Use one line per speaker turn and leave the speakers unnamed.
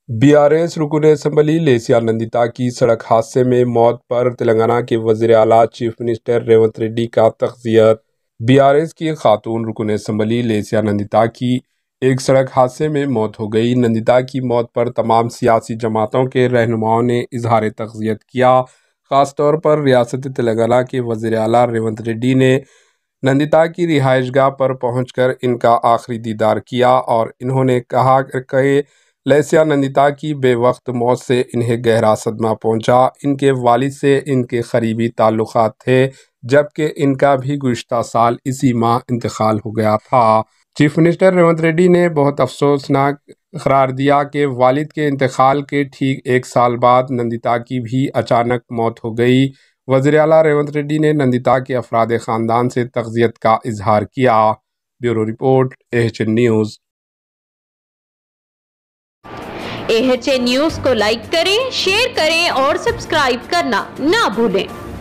BRS رکن assembly لیسیا Nandita کی سڑک حادثے میں موت پر تلنگانہ کے وزیر اعلیٰ چیف منسٹر ریونت ریڈی کا تعزیت۔ BRS کی خاتون رکن اسمبلی لیسیا نندیتا کی ایک سڑک حادثے میں موت ہو گئی۔ نندیتا کی موت پر تمام سیاسی جماعتوں کے رہنماؤں نے اظہار تعزیت کیا۔ خاص طور پر ریاست تلنگانہ کے وزیر اعلیٰ ریونت ریڈی نے نندیتا کی رہائش گاہ پر پہنچ کر ان کا آخری دیدار کیا اور انہوں نے کہا کہ لیسیا نندیتا کی بے وقت موت سے انہیں گہرا صدمہ پہنچا۔ ان کے والد سے ان کے قریبی تعلقات تھے، جبکہ ان کا بھی گزشتہ سال اسی ماہ انتقال ہو گیا تھا۔ چیف منسٹر ریونت ریڈی نے بہت افسوسناک قرار دیا کہ والد کے انتقال کے ٹھیک ایک سال بعد نندیتا کی بھی اچانک موت ہو گئی۔ وزیر اعلیٰ ریونت ریڈی نے نندیتا کے افراد خاندان سے تعزیت کا اظہار کیا۔ Bureau report AHN news.
AHN news کو لائک کریں، شیئر کریں اور سبسکرائب کرنا نہ بھولیں۔